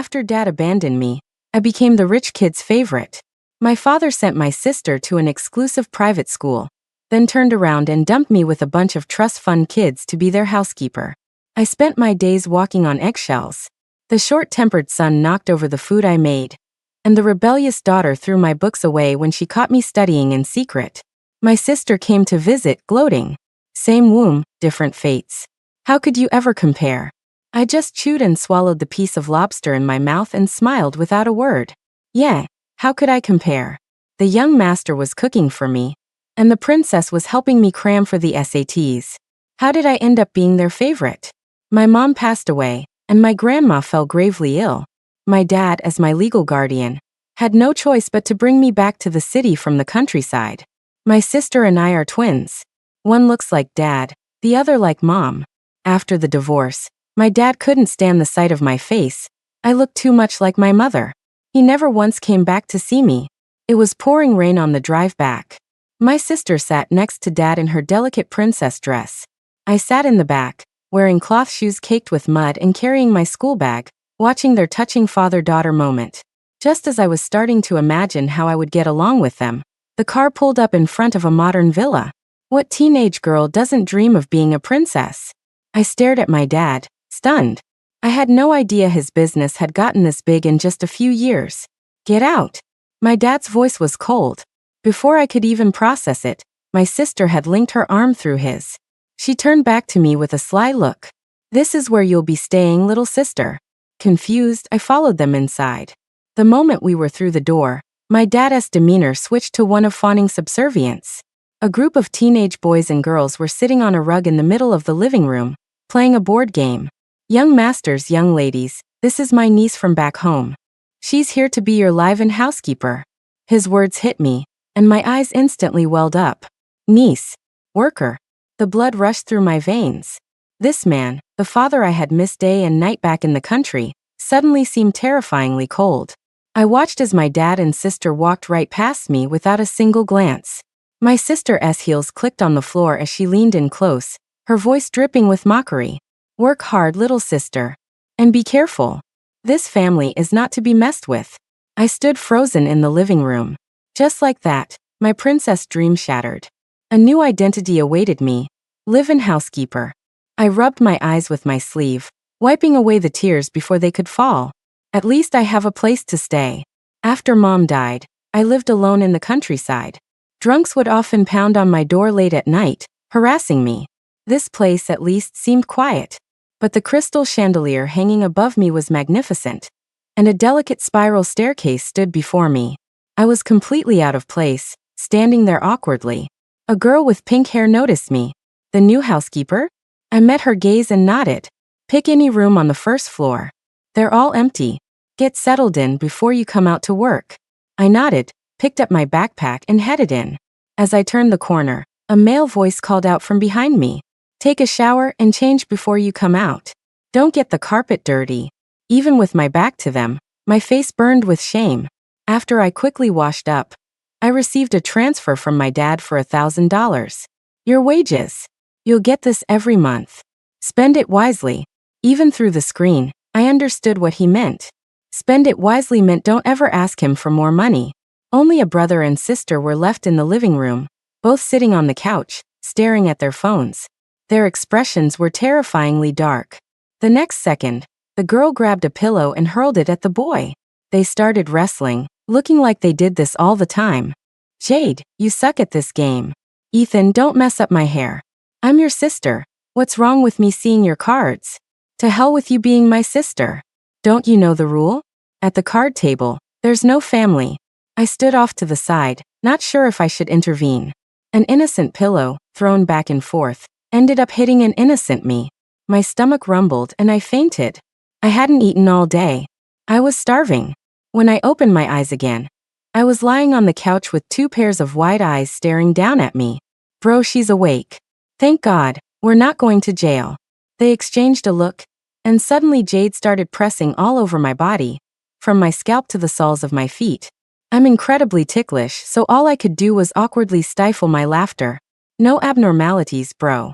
After Dad abandoned me, I became the rich kid's favorite. My father sent my sister to an exclusive private school, then turned around and dumped me with a bunch of trust fund kids to be their housekeeper. I spent my days walking on eggshells. The short-tempered son knocked over the food I made, and the rebellious daughter threw my books away when she caught me studying in secret. My sister came to visit, gloating. Same womb, different fates. How could you ever compare? I just chewed and swallowed the piece of lobster in my mouth and smiled without a word. Yeah, how could I compare? The young master was cooking for me, and the princess was helping me cram for the SATs. How did I end up being their favorite? My mom passed away, and my grandma fell gravely ill. My dad, as my legal guardian, had no choice but to bring me back to the city from the countryside. My sister and I are twins. One looks like Dad, the other like Mom. After the divorce, my dad couldn't stand the sight of my face. I looked too much like my mother. He never once came back to see me. It was pouring rain on the drive back. My sister sat next to Dad in her delicate princess dress. I sat in the back, wearing cloth shoes caked with mud and carrying my school bag, watching their touching father-daughter moment. Just as I was starting to imagine how I would get along with them, the car pulled up in front of a modern villa. What teenage girl doesn't dream of being a princess? I stared at my dad, stunned. I had no idea his business had gotten this big in just a few years. Get out. My dad's voice was cold. Before I could even process it, my sister had linked her arm through his. She turned back to me with a sly look. This is where you'll be staying, little sister. Confused, I followed them inside. The moment we were through the door, my dad's demeanor switched to one of fawning subservience. A group of teenage boys and girls were sitting on a rug in the middle of the living room, playing a board game. Young masters, young ladies, this is my niece from back home. She's here to be your live-in housekeeper. His words hit me, and my eyes instantly welled up. Niece. Worker. The blood rushed through my veins. This man, the father I had missed day and night back in the country, suddenly seemed terrifyingly cold. I watched as my dad and sister walked right past me without a single glance. My sister's heels clicked on the floor as she leaned in close, her voice dripping with mockery. Work hard, little sister. And be careful. This family is not to be messed with. I stood frozen in the living room. Just like that, my princess dream shattered. A new identity awaited me. Live-in housekeeper. I rubbed my eyes with my sleeve, wiping away the tears before they could fall. At least I have a place to stay. After Mom died, I lived alone in the countryside. Drunks would often pound on my door late at night, harassing me. This place at least seemed quiet. But the crystal chandelier hanging above me was magnificent, and a delicate spiral staircase stood before me. I was completely out of place, standing there awkwardly. A girl with pink hair noticed me. The new housekeeper? I met her gaze and nodded. Pick any room on the first floor. They're all empty. Get settled in before you come out to work. I nodded, picked up my backpack and headed in. As I turned the corner, a male voice called out from behind me. Take a shower and change before you come out. Don't get the carpet dirty. Even with my back to them, my face burned with shame. After I quickly washed up, I received a transfer from my dad for $1,000. Your wages. You'll get this every month. Spend it wisely. Even through the screen, I understood what he meant. Spend it wisely meant don't ever ask him for more money. Only a brother and sister were left in the living room, both sitting on the couch, staring at their phones. Their expressions were terrifyingly dark. The next second, the girl grabbed a pillow and hurled it at the boy. They started wrestling, looking like they did this all the time. Jade, you suck at this game. Ethan, don't mess up my hair. I'm your sister. What's wrong with me seeing your cards? To hell with you being my sister. Don't you know the rule? At the card table, there's no family. I stood off to the side, not sure if I should intervene. An innocent pillow, thrown back and forth, ended up hitting an innocent me. My stomach rumbled and I fainted. I hadn't eaten all day. I was starving. When I opened my eyes again, I was lying on the couch with two pairs of wide eyes staring down at me. Bro, she's awake. Thank God, we're not going to jail. They exchanged a look, and suddenly Jade started pressing all over my body, from my scalp to the soles of my feet. I'm incredibly ticklish, so all I could do was awkwardly stifle my laughter. No abnormalities, bro.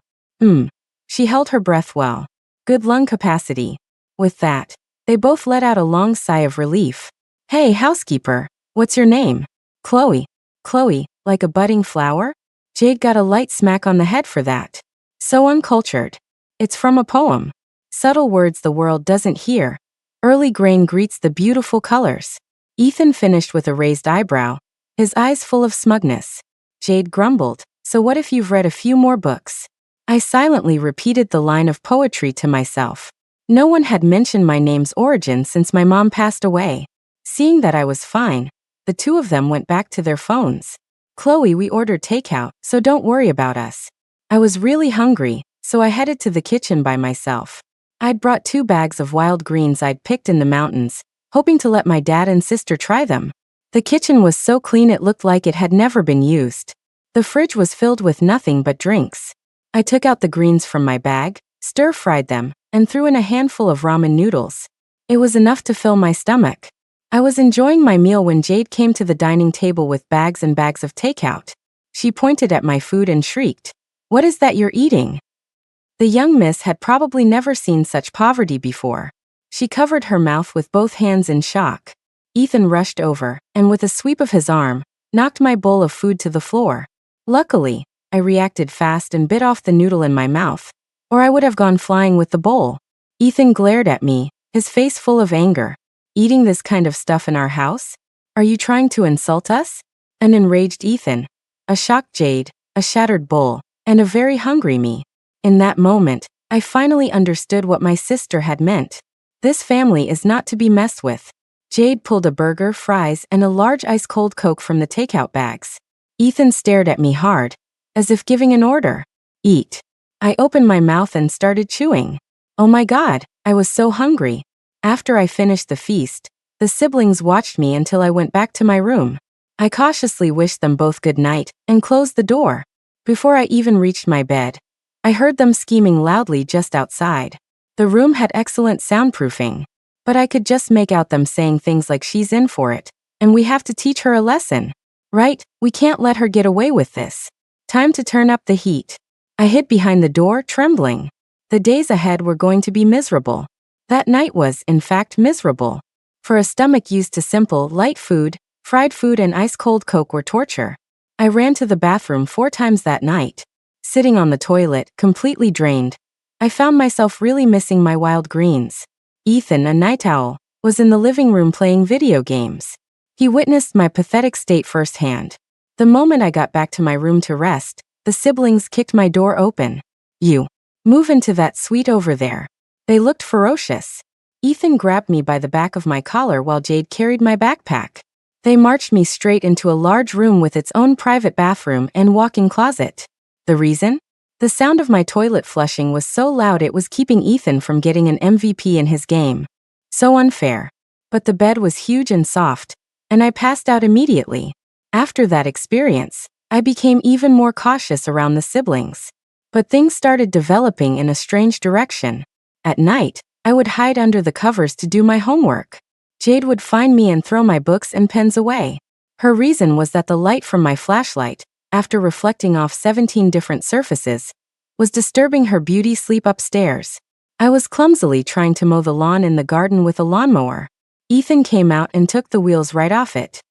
She held her breath well. Good lung capacity. With that, They both let out a long sigh of relief. Hey, housekeeper, what's your name? Chloe. Chloe, like a budding flower? Jade got a light smack on the head for that. So uncultured. It's from a poem. Subtle words the world doesn't hear. Early grain greets the beautiful colors. Ethan finished with a raised eyebrow, his eyes full of smugness. Jade grumbled, so what if you've read a few more books? I silently repeated the line of poetry to myself. No one had mentioned my name's origin since my mom passed away. Seeing that I was fine, the two of them went back to their phones. Chloe, we ordered takeout, so don't worry about us. I was really hungry, so I headed to the kitchen by myself. I'd brought 2 bags of wild greens I'd picked in the mountains, hoping to let my dad and sister try them. The kitchen was so clean it looked like it had never been used. The fridge was filled with nothing but drinks. I took out the greens from my bag, stir-fried them, and threw in a handful of ramen noodles. It was enough to fill my stomach. I was enjoying my meal when Jade came to the dining table with bags and bags of takeout. She pointed at my food and shrieked, "What is that you're eating?" The young miss had probably never seen such poverty before. She covered her mouth with both hands in shock. Ethan rushed over, and with a sweep of his arm, knocked my bowl of food to the floor. Luckily, I reacted fast and bit off the noodle in my mouth, or I would have gone flying with the bowl. Ethan glared at me, his face full of anger. Eating this kind of stuff in our house? Are you trying to insult us? An enraged Ethan, a shocked Jade, a shattered bowl, and a very hungry me. In that moment, I finally understood what my sister had meant. This family is not to be messed with. Jade pulled a burger, fries, and a large ice-cold Coke from the takeout bags. Ethan stared at me hard, as if giving an order. Eat. I opened my mouth and started chewing. Oh my God, I was so hungry. After I finished the feast, the siblings watched me until I went back to my room. I cautiously wished them both good night and closed the door. Before I even reached my bed, I heard them scheming loudly just outside. The room had excellent soundproofing, but I could just make out them saying things like she's in for it, and we have to teach her a lesson. Right, we can't let her get away with this. Time to turn up the heat. I hid behind the door, trembling. The days ahead were going to be miserable. That night was, in fact, miserable. For a stomach used to simple, light food, fried food and ice-cold Coke were torture. I ran to the bathroom 4 times that night. Sitting on the toilet, completely drained, I found myself really missing my wild greens. Ethan, a night owl, was in the living room playing video games. He witnessed my pathetic state firsthand. The moment I got back to my room to rest, the siblings kicked my door open. You. Move into that suite over there. They looked ferocious. Ethan grabbed me by the back of my collar while Jade carried my backpack. They marched me straight into a large room with its own private bathroom and walk-in closet. The reason? The sound of my toilet flushing was so loud it was keeping Ethan from getting an MVP in his game. So unfair. But the bed was huge and soft, and I passed out immediately. After that experience, I became even more cautious around the siblings. But things started developing in a strange direction. At night, I would hide under the covers to do my homework. Jade would find me and throw my books and pens away. Her reason was that the light from my flashlight, after reflecting off 17 different surfaces, was disturbing her beauty sleep upstairs. I was clumsily trying to mow the lawn in the garden with a lawnmower. Ethan came out and took the wheels right off it.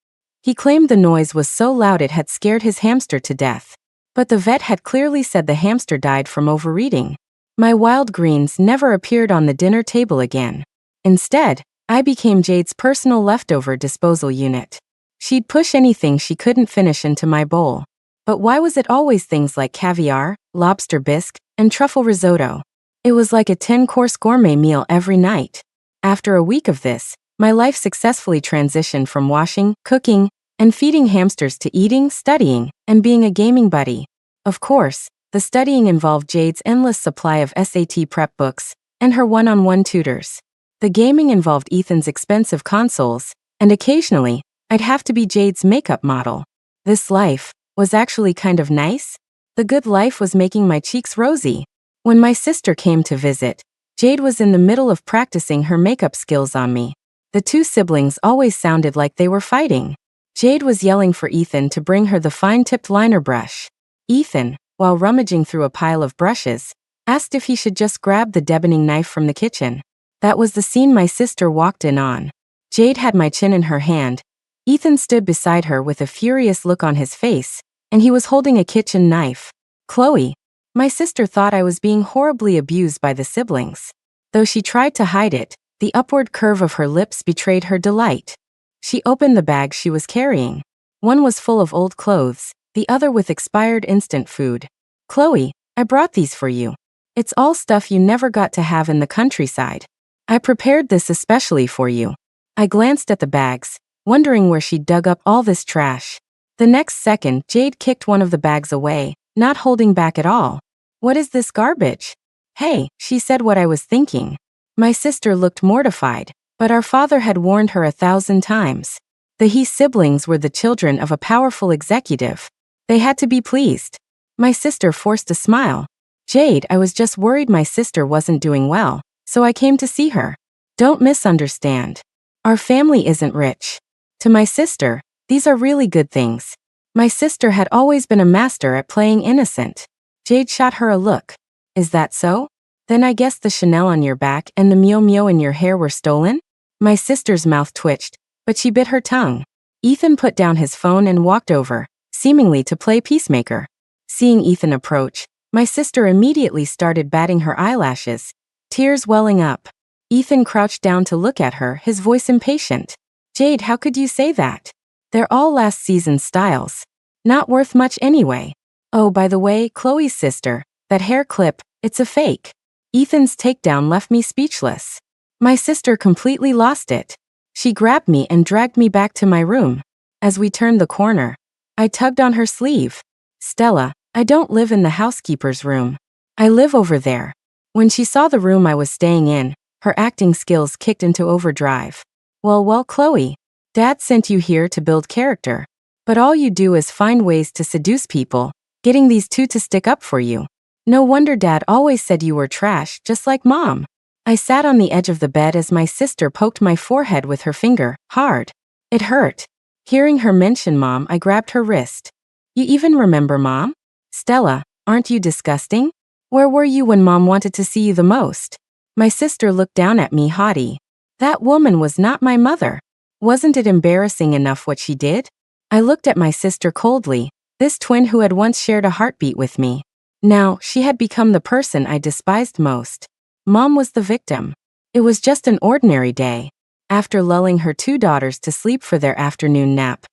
He claimed the noise was so loud it had scared his hamster to death. But the vet had clearly said the hamster died from overeating. My wild greens never appeared on the dinner table again. Instead, I became Jade's personal leftover disposal unit. She'd push anything she couldn't finish into my bowl. But why was it always things like caviar, lobster bisque, and truffle risotto? It was like a 10-course gourmet meal every night. After a week of this, my life successfully transitioned from washing, cooking, and feeding hamsters to eating, studying, and being a gaming buddy. Of course, the studying involved Jade's endless supply of SAT prep books and her one-on-one tutors. The gaming involved Ethan's expensive consoles, and occasionally, I'd have to be Jade's makeup model. This life was actually kind of nice. The good life was making my cheeks rosy. When my sister came to visit, Jade was in the middle of practicing her makeup skills on me. The two siblings always sounded like they were fighting. Jade was yelling for Ethan to bring her the fine-tipped liner brush. Ethan, while rummaging through a pile of brushes, asked if he should just grab the deboning knife from the kitchen. That was the scene my sister walked in on. Jade had my chin in her hand. Ethan stood beside her with a furious look on his face, and he was holding a kitchen knife. Chloe. My sister thought I was being horribly abused by the siblings. Though she tried to hide it, the upward curve of her lips betrayed her delight. She opened the bag she was carrying. One was full of old clothes, the other with expired instant food. Chloe, I brought these for you. It's all stuff you never got to have in the countryside. I prepared this especially for you. I glanced at the bags, wondering where she'd dug up all this trash. The next second, Jade kicked one of the bags away, not holding back at all. What is this garbage? Hey, she said what I was thinking. My sister looked mortified, but our father had warned her 1,000 times. The He siblings were the children of a powerful executive. They had to be pleased. My sister forced a smile. Jade, I was just worried my sister wasn't doing well, so I came to see her. Don't misunderstand. Our family isn't rich. To my sister, these are really good things. My sister had always been a master at playing innocent. Jade shot her a look. Is that so? Then I guess the Chanel on your back and the Mio Mio in your hair were stolen? My sister's mouth twitched, but she bit her tongue. Ethan put down his phone and walked over, seemingly to play peacemaker. Seeing Ethan approach, my sister immediately started batting her eyelashes, tears welling up. Ethan crouched down to look at her, his voice impatient. Jade, how could you say that? They're all last season's styles. Not worth much anyway. Oh, by the way, Chloe's sister, that hair clip, it's a fake. Ethan's takedown left me speechless. My sister completely lost it. She grabbed me and dragged me back to my room. As we turned the corner, I tugged on her sleeve. Stella, I don't live in the housekeeper's room. I live over there. When she saw the room I was staying in, her acting skills kicked into overdrive. Well, Chloe, Dad sent you here to build character. But all you do is find ways to seduce people, getting these two to stick up for you. No wonder Dad always said you were trash, just like Mom. I sat on the edge of the bed as my sister poked my forehead with her finger, hard. It hurt. Hearing her mention Mom, I grabbed her wrist. You even remember Mom? Stella, aren't you disgusting? Where were you when Mom wanted to see you the most? My sister looked down at me haughty. That woman was not my mother. Wasn't it embarrassing enough what she did? I looked at my sister coldly, this twin who had once shared a heartbeat with me. Now, she had become the person I despised most. Mom was the victim. It was just an ordinary day. After lulling her two daughters to sleep for their afternoon nap,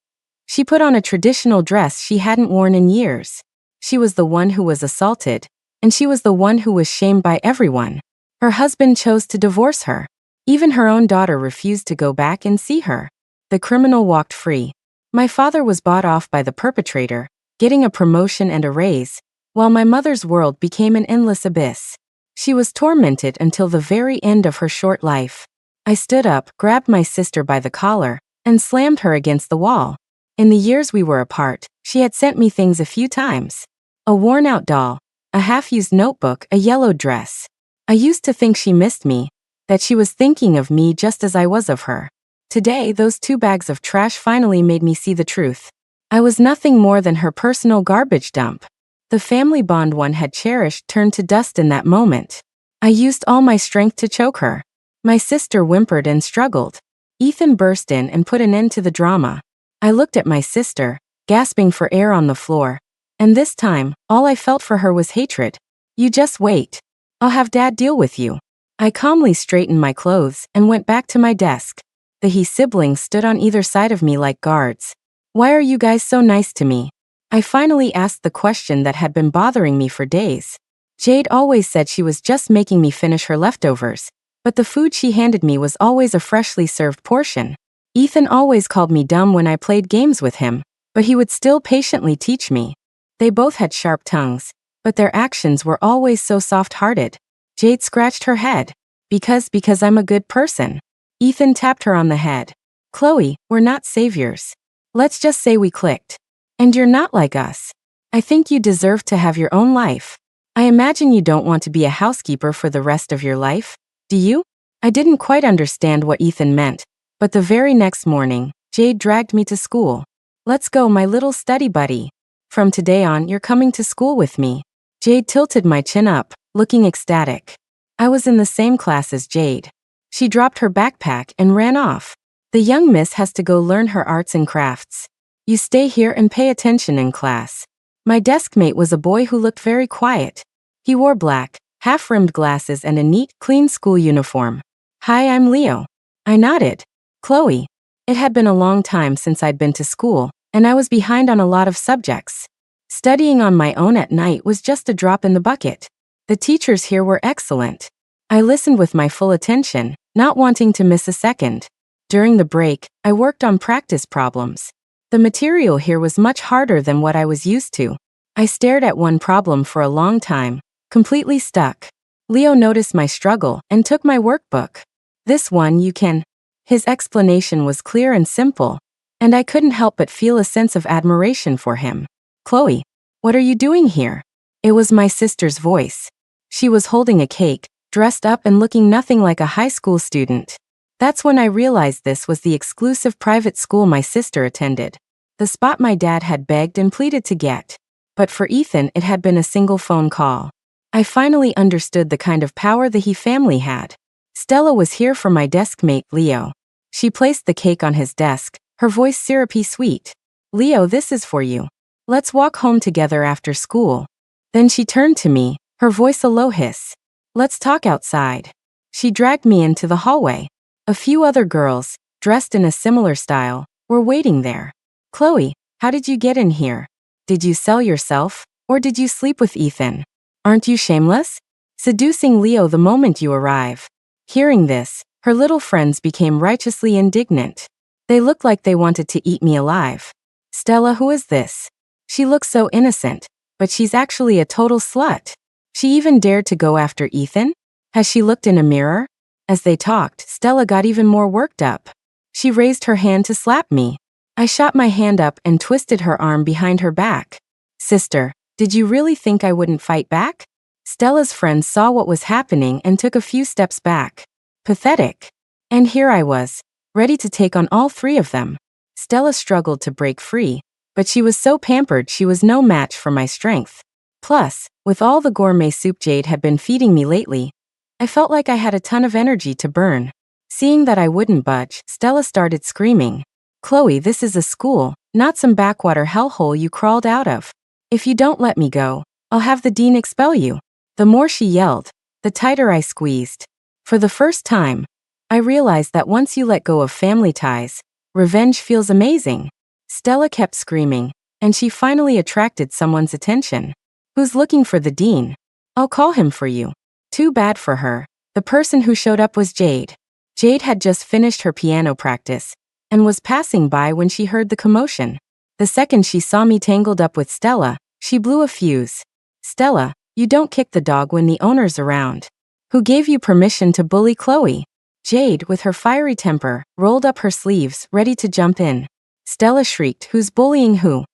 she put on a traditional dress she hadn't worn in years. She was the one who was assaulted, and she was the one who was shamed by everyone. Her husband chose to divorce her. Even her own daughter refused to go back and see her. The criminal walked free. My father was bought off by the perpetrator, getting a promotion and a raise, while my mother's world became an endless abyss. She was tormented until the very end of her short life. I stood up, grabbed my sister by the collar, and slammed her against the wall. In the years we were apart, she had sent me things a few times. A worn-out doll, a half-used notebook, a yellow dress. I used to think she missed me, that she was thinking of me just as I was of her. Today, those 2 bags of trash finally made me see the truth. I was nothing more than her personal garbage dump. The family bond one had cherished turned to dust in that moment. I used all my strength to choke her. My sister whimpered and struggled. Ethan burst in and put an end to the drama. I looked at my sister, gasping for air on the floor, and this time, all I felt for her was hatred. You just wait. I'll have Dad deal with you. I calmly straightened my clothes and went back to my desk. The He siblings stood on either side of me like guards. Why are you guys so nice to me? I finally asked the question that had been bothering me for days. Jade always said she was just making me finish her leftovers, but the food she handed me was always a freshly served portion. Ethan always called me dumb when I played games with him, but he would still patiently teach me. They both had sharp tongues, but their actions were always so soft-hearted. Jade scratched her head. Because I'm a good person. Ethan tapped her on the head. Chloe, we're not saviors. Let's just say we clicked. And you're not like us. I think you deserve to have your own life. I imagine you don't want to be a housekeeper for the rest of your life, do you? I didn't quite understand what Ethan meant, but the very next morning, Jade dragged me to school. Let's go, my little study buddy. From today on, you're coming to school with me. Jade tilted my chin up, looking ecstatic. I was in the same class as Jade. She dropped her backpack and ran off. The young miss has to go learn her arts and crafts. You stay here and pay attention in class. My desk mate was a boy who looked very quiet. He wore black, half-rimmed glasses and a neat, clean school uniform. Hi, I'm Leo. I nodded. Chloe. It had been a long time since I'd been to school, and I was behind on a lot of subjects. Studying on my own at night was just a drop in the bucket. The teachers here were excellent. I listened with my full attention, not wanting to miss a second. During the break, I worked on practice problems. The material here was much harder than what I was used to. I stared at one problem for a long time, completely stuck. Leo noticed my struggle and took my workbook. This one you can. His explanation was clear and simple, and I couldn't help but feel a sense of admiration for him. Chloe, what are you doing here? It was my sister's voice. She was holding a cake, dressed up and looking nothing like a high school student. That's when I realized this was the exclusive private school my sister attended. The spot my dad had begged and pleaded to get. But for Ethan, it had been a single phone call. I finally understood the kind of power the he family had. Stella was here for my desk mate, Leo. She placed the cake on his desk, her voice syrupy sweet. Leo, this is for you. Let's walk home together after school. Then she turned to me, her voice a low hiss. Let's talk outside. She dragged me into the hallway. A few other girls, dressed in a similar style, were waiting there. Chloe, how did you get in here? Did you sell yourself, or did you sleep with Ethan? Aren't you shameless? Seducing Leo the moment you arrive. Hearing this, her little friends became righteously indignant. They looked like they wanted to eat me alive. Stella, who is this? She looks so innocent, but she's actually a total slut. She even dared to go after Ethan? Has she looked in a mirror? As they talked, Stella got even more worked up. She raised her hand to slap me. I shot my hand up and twisted her arm behind her back. Sister, did you really think I wouldn't fight back? Stella's friends saw what was happening and took a few steps back. Pathetic. And here I was, ready to take on all three of them. Stella struggled to break free, but she was so pampered she was no match for my strength. Plus, with all the gourmet soup Jade had been feeding me lately, I felt like I had a ton of energy to burn. Seeing that I wouldn't budge, Stella started screaming. Chloe, this is a school, not some backwater hellhole you crawled out of. If you don't let me go, I'll have the dean expel you. The more she yelled, the tighter I squeezed. For the first time, I realized that once you let go of family ties, revenge feels amazing. Stella kept screaming, and she finally attracted someone's attention. Who's looking for the dean? I'll call him for you. Too bad for her. The person who showed up was Jade. Jade had just finished her piano practice and was passing by when she heard the commotion. The second she saw me tangled up with Stella, she blew a fuse. Stella, you don't kick the dog when the owner's around. Who gave you permission to bully Chloe? Jade, with her fiery temper, rolled up her sleeves, ready to jump in. Stella shrieked, who's bullying who?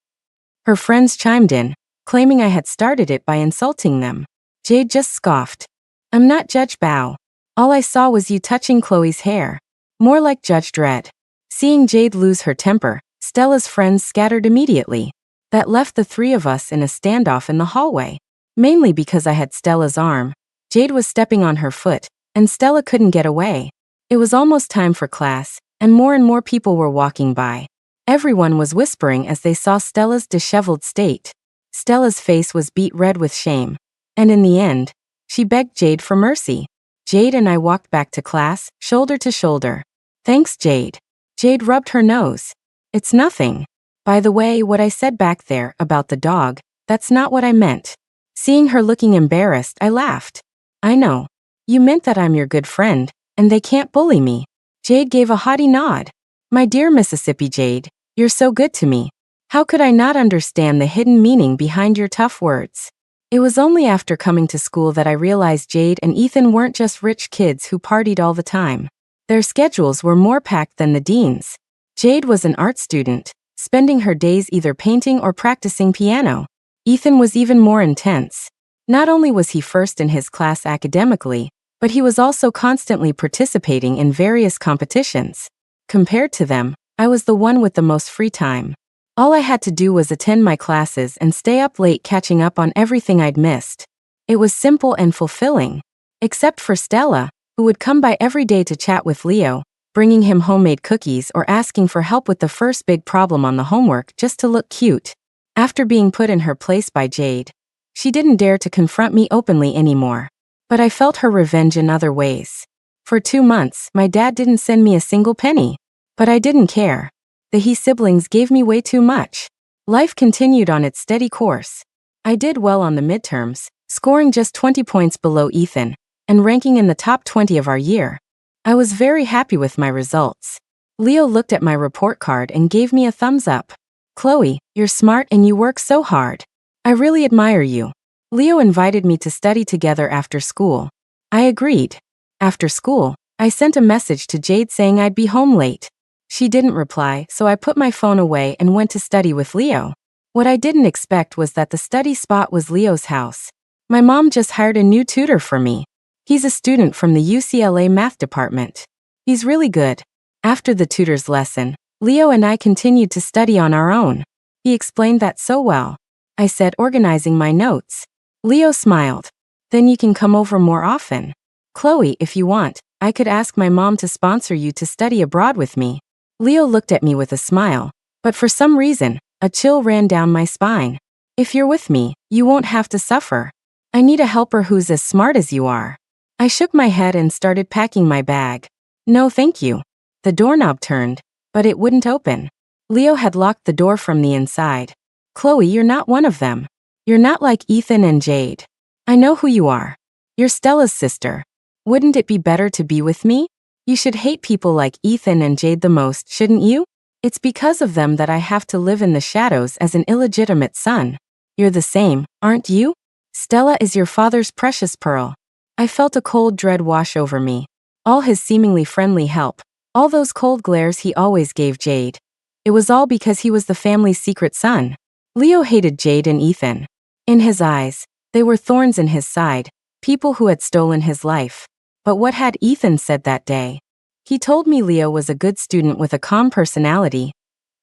Her friends chimed in, claiming I had started it by insulting them. Jade just scoffed. I'm not Judge Bao. All I saw was you touching Chloe's hair. More like Judge Dredd. Seeing Jade lose her temper, Stella's friends scattered immediately. That left the three of us in a standoff in the hallway. Mainly because I had Stella's arm. Jade was stepping on her foot, and Stella couldn't get away. It was almost time for class, and more people were walking by. Everyone was whispering as they saw Stella's disheveled state. Stella's face was beet red with shame. And in the end, she begged Jade for mercy. Jade and I walked back to class, shoulder to shoulder. Thanks, Jade. Jade rubbed her nose. It's nothing. By the way, what I said back there about the dog, that's not what I meant. Seeing her looking embarrassed, I laughed. I know. You meant that I'm your good friend, and they can't bully me. Jade gave a haughty nod. My dear Mississippi Jade, you're so good to me. How could I not understand the hidden meaning behind your tough words? It was only after coming to school that I realized Jade and Ethan weren't just rich kids who partied all the time. Their schedules were more packed than the dean's. Jade was an art student, spending her days either painting or practicing piano. Ethan was even more intense. Not only was he first in his class academically, but he was also constantly participating in various competitions. Compared to them, I was the one with the most free time. All I had to do was attend my classes and stay up late catching up on everything I'd missed. It was simple and fulfilling. Except for Stella, who would come by every day to chat with Leo, bringing him homemade cookies or asking for help with the first big problem on the homework just to look cute. After being put in her place by Jade, she didn't dare to confront me openly anymore. But I felt her revenge in other ways. For 2 months, my dad didn't send me a single penny. But I didn't care. The He siblings gave me way too much. Life continued on its steady course. I did well on the midterms, scoring just 20 points below Ethan, and ranking in the top 20 of our year. I was very happy with my results. Leo looked at my report card and gave me a thumbs up. "Chloe, you're smart and you work so hard. I really admire you." Leo invited me to study together after school. I agreed. After school, I sent a message to Jade saying I'd be home late. She didn't reply, so I put my phone away and went to study with Leo. What I didn't expect was that the study spot was Leo's house. My mom just hired a new tutor for me. He's a student from the UCLA math department. He's really good. After the tutor's lesson, Leo and I continued to study on our own. He explained that so well. I said, organizing my notes. Leo smiled. "Then you can come over more often. Chloe, if you want, I could ask my mom to sponsor you to study abroad with me." Leo looked at me with a smile, but for some reason, a chill ran down my spine. "If you're with me, you won't have to suffer. I need a helper who's as smart as you are." I shook my head and started packing my bag. "No, thank you." The doorknob turned, but it wouldn't open. Leo had locked the door from the inside. "Chloe, you're not one of them. You're not like Ethan and Jade. I know who you are. You're Stella's sister. Wouldn't it be better to be with me? You should hate people like Ethan and Jade the most, shouldn't you? It's because of them that I have to live in the shadows as an illegitimate son. You're the same, aren't you? Stella is your father's precious pearl." I felt a cold dread wash over me. All his seemingly friendly help, all those cold glares he always gave Jade. It was all because he was the family's secret son. Leo hated Jade and Ethan. In his eyes, they were thorns in his side, people who had stolen his life. But what had Ethan said that day? He told me Leo was a good student with a calm personality,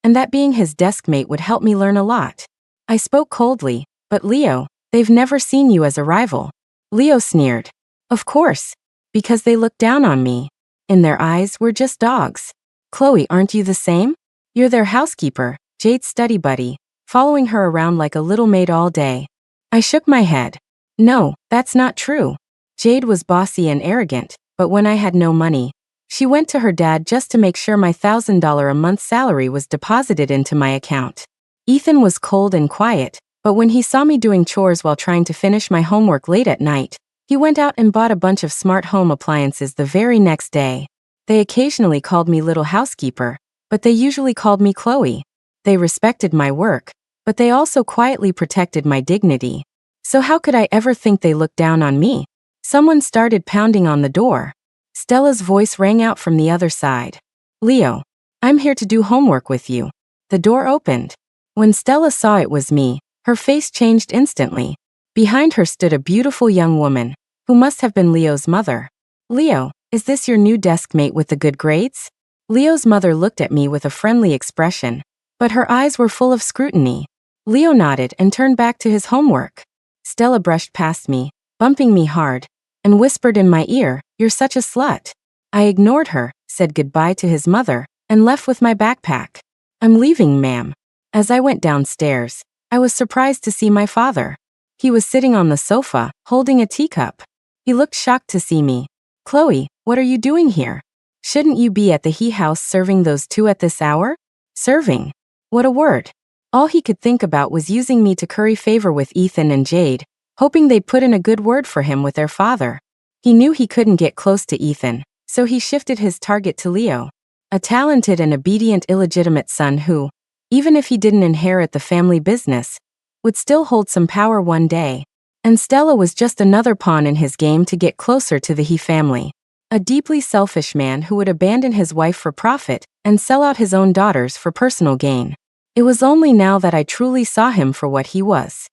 and that being his desk mate would help me learn a lot. I spoke coldly, "But Leo, they've never seen you as a rival." Leo sneered. "Of course, because they look down on me. In their eyes, we're just dogs. Chloe, aren't you the same? You're their housekeeper, Jade's study buddy, following her around like a little maid all day." I shook my head. "No, that's not true. Jade was bossy and arrogant, but when I had no money, she went to her dad just to make sure my $1,000 a month salary was deposited into my account. Ethan was cold and quiet, but when he saw me doing chores while trying to finish my homework late at night, he went out and bought a bunch of smart home appliances the very next day. They occasionally called me little housekeeper, but they usually called me Chloe. They respected my work, but they also quietly protected my dignity. So how could I ever think they looked down on me? Someone started pounding on the door. Stella's voice rang out from the other side. "Leo, I'm here to do homework with you." The door opened. When Stella saw it was me, her face changed instantly. Behind her stood a beautiful young woman, who must have been Leo's mother. "Leo, is this your new desk mate with the good grades?" Leo's mother looked at me with a friendly expression, but her eyes were full of scrutiny. Leo nodded and turned back to his homework. Stella brushed past me, bumping me hard, and whispered in my ear, "You're such a slut." I ignored her, said goodbye to his mother, and left with my backpack. "I'm leaving, ma'am." As I went downstairs, I was surprised to see my father. He was sitting on the sofa, holding a teacup. He looked shocked to see me. "Chloe, what are you doing here? Shouldn't you be at the He house serving those two at this hour?" Serving? What a word. All he could think about was using me to curry favor with Ethan and Jade, hoping they'd put in a good word for him with their father. He knew he couldn't get close to Ethan, so he shifted his target to Leo, a talented and obedient illegitimate son who, even if he didn't inherit the family business, would still hold some power one day. And Stella was just another pawn in his game to get closer to the He family. A deeply selfish man who would abandon his wife for profit and sell out his own daughters for personal gain. It was only now that I truly saw him for what he was.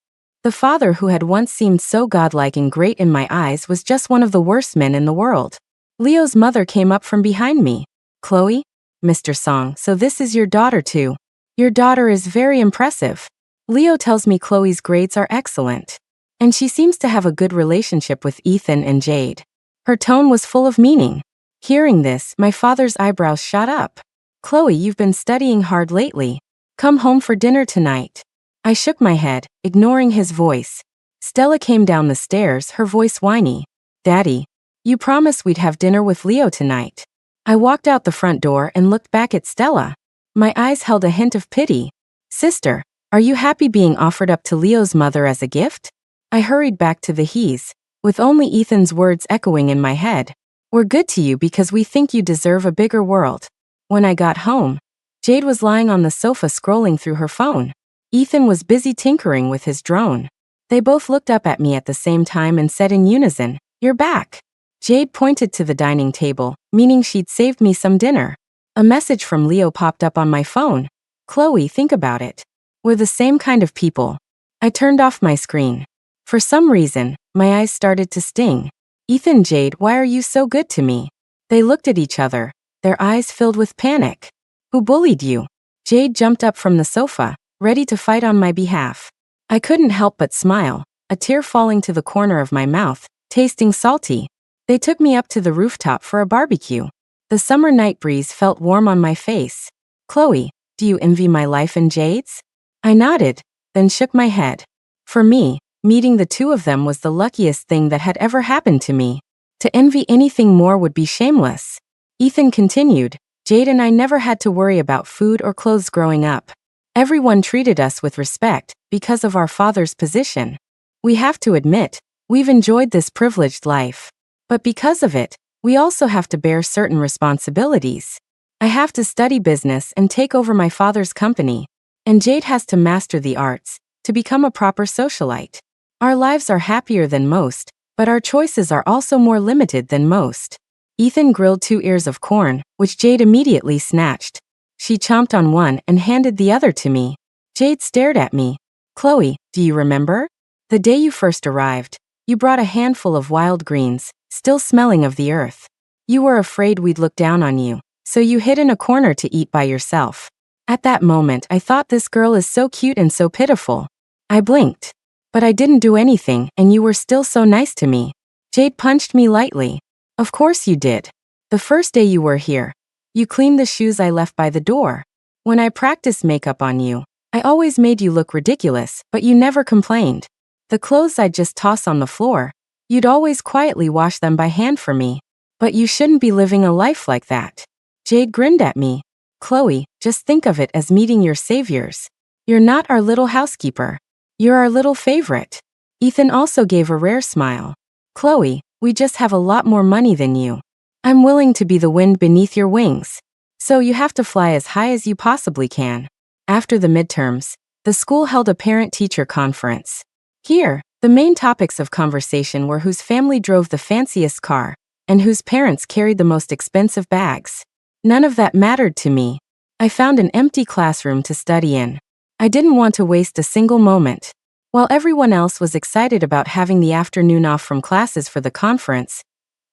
The father who had once seemed so godlike and great in my eyes was just one of the worst men in the world. Leo's mother came up from behind me. "Chloe? Mr. Song, so this is your daughter too. Your daughter is very impressive. Leo tells me Chloe's grades are excellent. And she seems to have a good relationship with Ethan and Jade. Her tone was full of meaning. Hearing this, my father's eyebrows shot up. Chloe, you've been studying hard lately. Come home for dinner tonight. I shook my head, ignoring his voice. Stella came down the stairs, her voice whiny. Daddy, you promised we'd have dinner with Leo tonight. I walked out the front door and looked back at Stella. My eyes held a hint of pity. Sister, are you happy being offered up to Leo's mother as a gift? I hurried back to the he's, with only Ethan's words echoing in my head. We're good to you because we think you deserve a bigger world. When I got home, Jade was lying on the sofa scrolling through her phone. Ethan was busy tinkering with his drone. They both looked up at me at the same time and said in unison, "You're back." Jade pointed to the dining table, meaning she'd saved me some dinner. A message from Leo popped up on my phone. Chloe, think about it. We're the same kind of people. I turned off my screen. For some reason, my eyes started to sting. Ethan, Jade, why are you so good to me? They looked at each other, their eyes filled with panic. Who bullied you? Jade jumped up from the sofa, ready to fight on my behalf. I couldn't help but smile, a tear falling to the corner of my mouth, tasting salty. They took me up to the rooftop for a barbecue. The summer night breeze felt warm on my face. Chloe, do you envy my life and Jade's? I nodded, then shook my head. For me, meeting the two of them was the luckiest thing that had ever happened to me. To envy anything more would be shameless. Ethan continued, Jade and I never had to worry about food or clothes growing up. Everyone treated us with respect because of our father's position. We have to admit, we've enjoyed this privileged life. But because of it, we also have to bear certain responsibilities. I have to study business and take over my father's company. And Jade has to master the arts, to become a proper socialite. Our lives are happier than most, but our choices are also more limited than most. Ethan grilled 2 ears of corn, which Jade immediately snatched. She chomped on one and handed the other to me. Jade stared at me. Chloe, do you remember? The day you first arrived, you brought a handful of wild greens, still smelling of the earth. You were afraid we'd look down on you, so you hid in a corner to eat by yourself. At that moment, I thought this girl is so cute and so pitiful. I blinked. But I didn't do anything, and you were still so nice to me. Jade punched me lightly. Of course you did. The first day you were here, you cleaned the shoes I left by the door. When I practiced makeup on you, I always made you look ridiculous, but you never complained. The clothes I'd just toss on the floor, you'd always quietly wash them by hand for me. But you shouldn't be living a life like that. Jade grinned at me. Chloe, just think of it as meeting your saviors. You're not our little housekeeper. You're our little favorite. Ethan also gave a rare smile. Chloe, we just have a lot more money than you. I'm willing to be the wind beneath your wings. So you have to fly as high as you possibly can. After the midterms, the school held a parent-teacher conference. Here, the main topics of conversation were whose family drove the fanciest car, and whose parents carried the most expensive bags. None of that mattered to me. I found an empty classroom to study in. I didn't want to waste a single moment. While everyone else was excited about having the afternoon off from classes for the conference,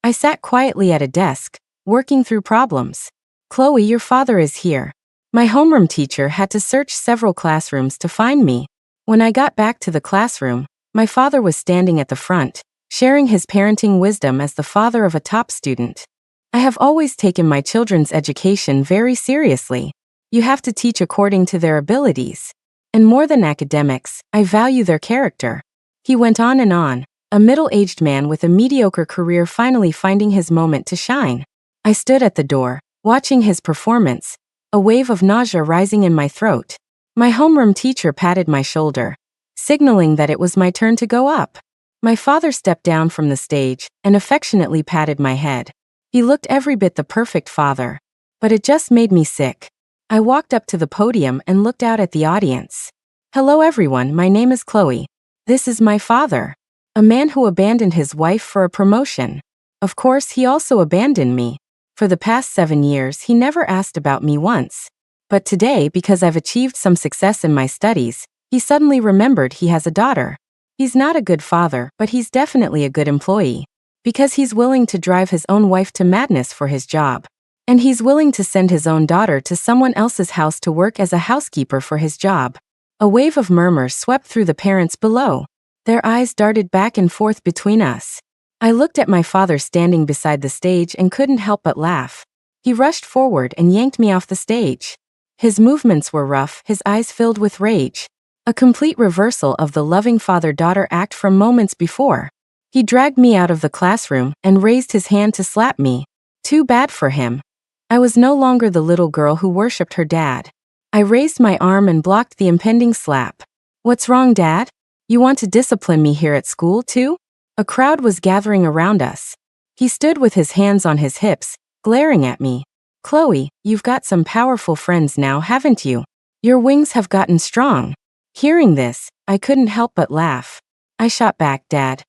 I sat quietly at a desk, working through problems. Chloe, your father is here. My homeroom teacher had to search several classrooms to find me. When I got back to the classroom, my father was standing at the front, sharing his parenting wisdom as the father of a top student. I have always taken my children's education very seriously. You have to teach according to their abilities. And more than academics, I value their character. He went on, a middle-aged man with a mediocre career finally finding his moment to shine. I stood at the door, watching his performance, a wave of nausea rising in my throat. My homeroom teacher patted my shoulder, signaling that it was my turn to go up. My father stepped down from the stage and affectionately patted my head. He looked every bit the perfect father, but it just made me sick. I walked up to the podium and looked out at the audience. Hello everyone, my name is Chloe. This is my father. A man who abandoned his wife for a promotion. Of course, he also abandoned me. For the past 7 years, he never asked about me once. But today, because I've achieved some success in my studies, he suddenly remembered he has a daughter. He's not a good father, but he's definitely a good employee. Because he's willing to drive his own wife to madness for his job. And he's willing to send his own daughter to someone else's house to work as a housekeeper for his job. A wave of murmurs swept through the parents below. Their eyes darted back and forth between us. I looked at my father standing beside the stage and couldn't help but laugh. He rushed forward and yanked me off the stage. His movements were rough, his eyes filled with rage. A complete reversal of the loving father-daughter act from moments before. He dragged me out of the classroom and raised his hand to slap me. Too bad for him. I was no longer the little girl who worshipped her dad. I raised my arm and blocked the impending slap. "What's wrong, Dad? You want to discipline me here at school, too?" A crowd was gathering around us. He stood with his hands on his hips, glaring at me. "Chloe, you've got some powerful friends now, haven't you? Your wings have gotten strong." Hearing this, I couldn't help but laugh. I shot back, "Dad,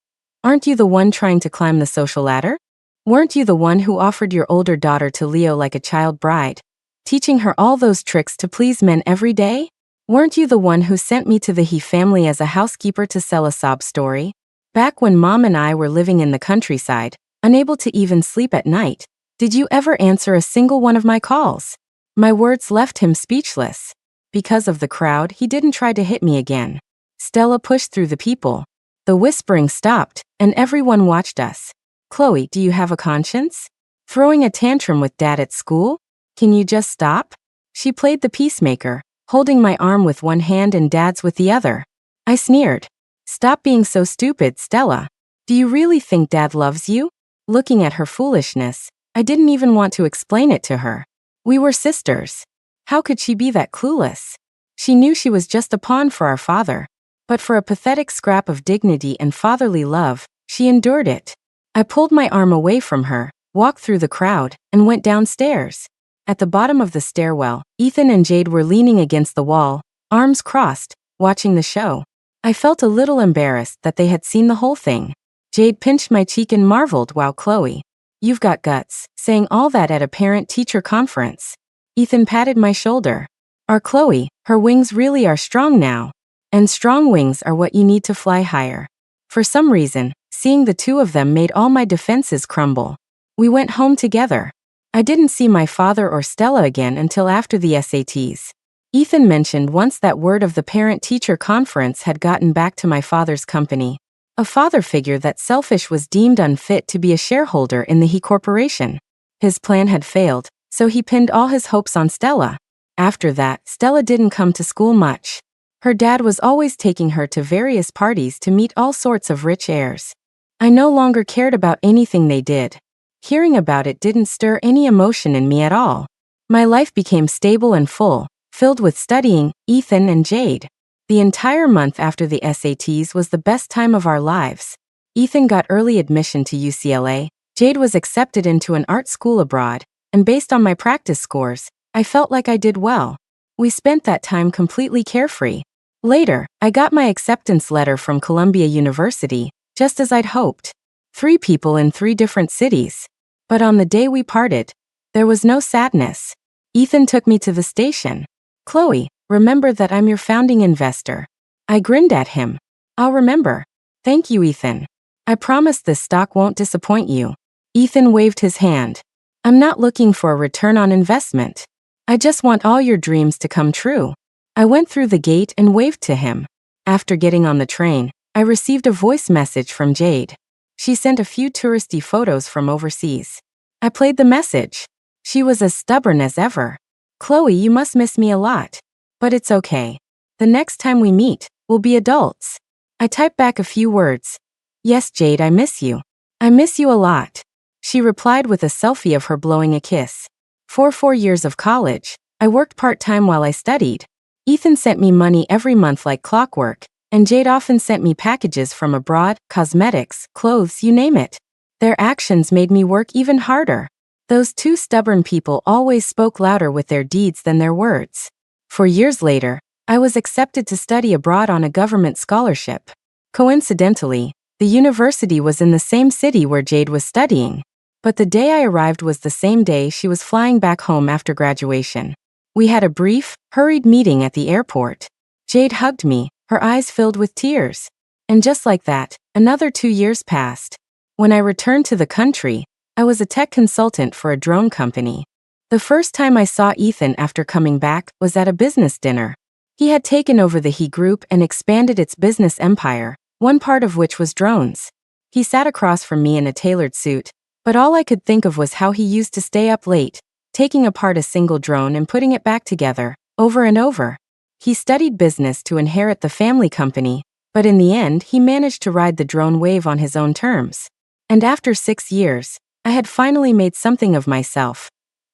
aren't you the one trying to climb the social ladder? Weren't you the one who offered your older daughter to Leo like a child bride, teaching her all those tricks to please men every day? Weren't you the one who sent me to the He family as a housekeeper to sell a sob story? Back when Mom and I were living in the countryside, unable to even sleep at night, did you ever answer a single one of my calls?" My words left him speechless. Because of the crowd, he didn't try to hit me again. Stella pushed through the people. The whispering stopped, and everyone watched us. "Chloe, do you have a conscience? Throwing a tantrum with Dad at school? Can you just stop?" She played the peacemaker, holding my arm with one hand and Dad's with the other. I sneered. "Stop being so stupid, Stella. Do you really think Dad loves you?" Looking at her foolishness, I didn't even want to explain it to her. We were sisters. How could she be that clueless? She knew she was just a pawn for our father. But for a pathetic scrap of dignity and fatherly love, she endured it. I pulled my arm away from her, walked through the crowd, and went downstairs. At the bottom of the stairwell, Ethan and Jade were leaning against the wall, arms crossed, watching the show. I felt a little embarrassed that they had seen the whole thing. Jade pinched my cheek and marveled, "Wow, Chloe, you've got guts," saying all that at a parent-teacher conference. Ethan patted my shoulder. "Our Chloe, her wings really are strong now. And strong wings are what you need to fly higher." For some reason, seeing the two of them made all my defenses crumble. We went home together. I didn't see my father or Stella again until after the SATs. Ethan mentioned once that word of the parent-teacher conference had gotten back to my father's company. A father figure that selfish was deemed unfit to be a shareholder in the He Corporation. His plan had failed, so he pinned all his hopes on Stella. After that, Stella didn't come to school much. Her dad was always taking her to various parties to meet all sorts of rich heirs. I no longer cared about anything they did. Hearing about it didn't stir any emotion in me at all. My life became stable and full, filled with studying, Ethan and Jade. The entire month after the SATs was the best time of our lives. Ethan got early admission to UCLA, Jade was accepted into an art school abroad, and based on my practice scores, I felt like I did well. We spent that time completely carefree. Later, I got my acceptance letter from Columbia University, just as I'd hoped. 3 people in 3 different cities. But on the day we parted, there was no sadness. Ethan took me to the station. "Chloe, remember that I'm your founding investor." I grinned at him. "I'll remember. Thank you, Ethan. I promise this stock won't disappoint you." Ethan waved his hand. "I'm not looking for a return on investment. I just want all your dreams to come true." I went through the gate and waved to him. After getting on the train, I received a voice message from Jade. She sent a few touristy photos from overseas. I played the message. She was as stubborn as ever. "Chloe, you must miss me a lot. But it's okay. The next time we meet, we'll be adults." I typed back a few words. "Yes, Jade, I miss you. I miss you a lot." She replied with a selfie of her blowing a kiss. For 4 years of college, I worked part-time while I studied. Ethan sent me money every month like clockwork, and Jade often sent me packages from abroad, cosmetics, clothes, you name it. Their actions made me work even harder. Those 2 stubborn people always spoke louder with their deeds than their words. 4 years later, I was accepted to study abroad on a government scholarship. Coincidentally, the university was in the same city where Jade was studying. But the day I arrived was the same day she was flying back home after graduation. We had a brief, hurried meeting at the airport. Jade hugged me, her eyes filled with tears. And just like that, another 2 years passed. When I returned to the country, I was a tech consultant for a drone company. The first time I saw Ethan after coming back was at a business dinner. He had taken over the He Group and expanded its business empire, one part of which was drones. He sat across from me in a tailored suit, but all I could think of was how he used to stay up late, taking apart a single drone and putting it back together, over and over. He studied business to inherit the family company, but in the end he managed to ride the drone wave on his own terms. And after 6 years, I had finally made something of myself,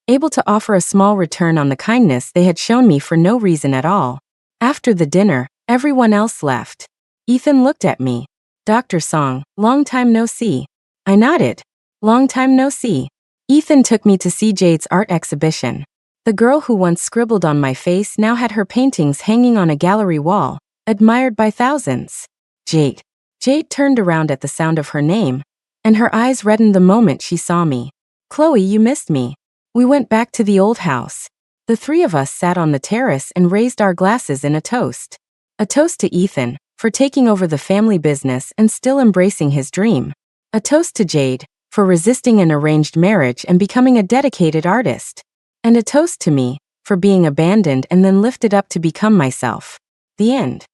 able to offer a small return on the kindness they had shown me for no reason at all. After the dinner, everyone else left. Ethan looked at me. "Dr. Song, long time no see." I nodded. "Long time no see." Ethan took me to see Jade's art exhibition. The girl who once scribbled on my face now had her paintings hanging on a gallery wall, admired by thousands. Jade. Jade turned around at the sound of her name, and her eyes reddened the moment she saw me. "Chloe, you missed me." We went back to the old house. The three of us sat on the terrace and raised our glasses in a toast. A toast to Ethan, for taking over the family business and still embracing his dream. A toast to Jade, for resisting an arranged marriage and becoming a dedicated artist. And a toast to me, for being abandoned and then lifted up to become myself. The end.